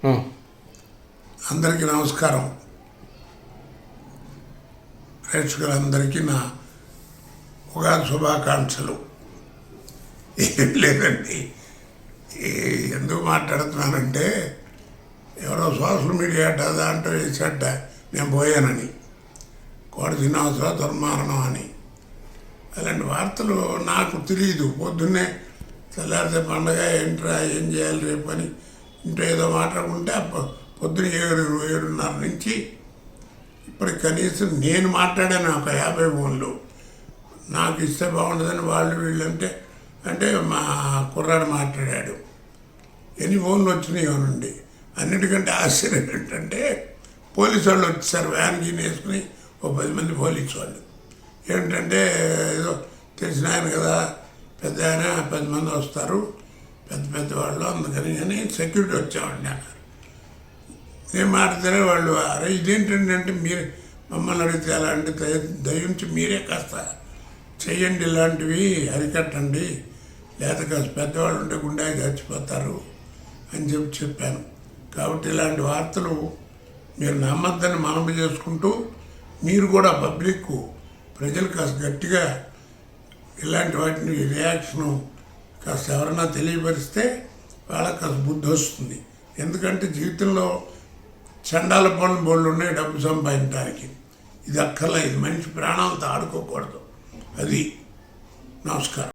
అందరికీ నమస్కారం. ప్రేక్షకులందరికీ నా ఉగాది శుభాకాంక్షలు. ఏం లేదండి, ఎందుకు మాట్లాడుతున్నానంటే ఎవరో సోషల్ మీడియా దాంట్లో వేసాట నేను పోయానని, కోట శ్రీనివాసరావు దుర్మారణం అని. అలాంటి వార్తలు నాకు తెలియదు. పొద్దున్నే తెల్లారితే పండగ ఏంట్రా ఏం చేయాలి రేపు అని ఇంట్లో ఏదో మాట్లాడుకుంటే పొద్దున్న 7:30 నుంచి ఇప్పటికి కనీసం నేను మాట్లాడాను ఒక 50 ఫోన్లు. నాకు ఇస్తే బాగుంటుందని వాళ్ళు వీళ్ళంటే అంటే మా కుర్రాడు మాట్లాడాడు. ఎన్ని ఫోన్లు వచ్చినాయో నుండి. అన్నిటికంటే ఆశ్చర్యం ఏంటంటే పోలీసు వాళ్ళు వచ్చేసారు, వ్యాన్కి వేసుకుని ఓ 10 మంది పోలీసు వాళ్ళు. ఏంటంటే ఏదో తెలిసిన ఆయన కదా, పెద్ద ఆయన 10 మంది వస్తారు, పెద్ద వాళ్ళు, అందుకని సెక్యూరిటీ వచ్చేవాడిని అన్నారు. నేను మాట్లాడితే వాళ్ళు అరే ఇదేంటంటే మీరు మమ్మల్ని అడిగితే అలాంటి దయించి మీరే కాస్త చెయ్యండి, ఇలాంటివి అరికట్టండి, లేదా కాస్త పెద్దవాళ్ళు ఉంటే గుండె చచ్చిపోతారు అని చెప్పాను. కాబట్టి ఇలాంటి వార్తలు మీరు నమ్మద్దని మనవి చేసుకుంటూ, మీరు కూడా పబ్లిక్ ప్రజలు కాస్త గట్టిగా ఇలాంటి వాటిని రియాక్షను కాస్త ఎవరన్నా తెలియపరిస్తే వాళ్ళకి కాస్త బుద్ధి వస్తుంది. ఎందుకంటే జీవితంలో చండాల పనులు ఉన్నాయి డబ్బు సంపాదించడానికి. ఇది అక్కర్లేదు, మనిషి ప్రాణాలతో ఆడుకోకూడదు. అది. నమస్కారం.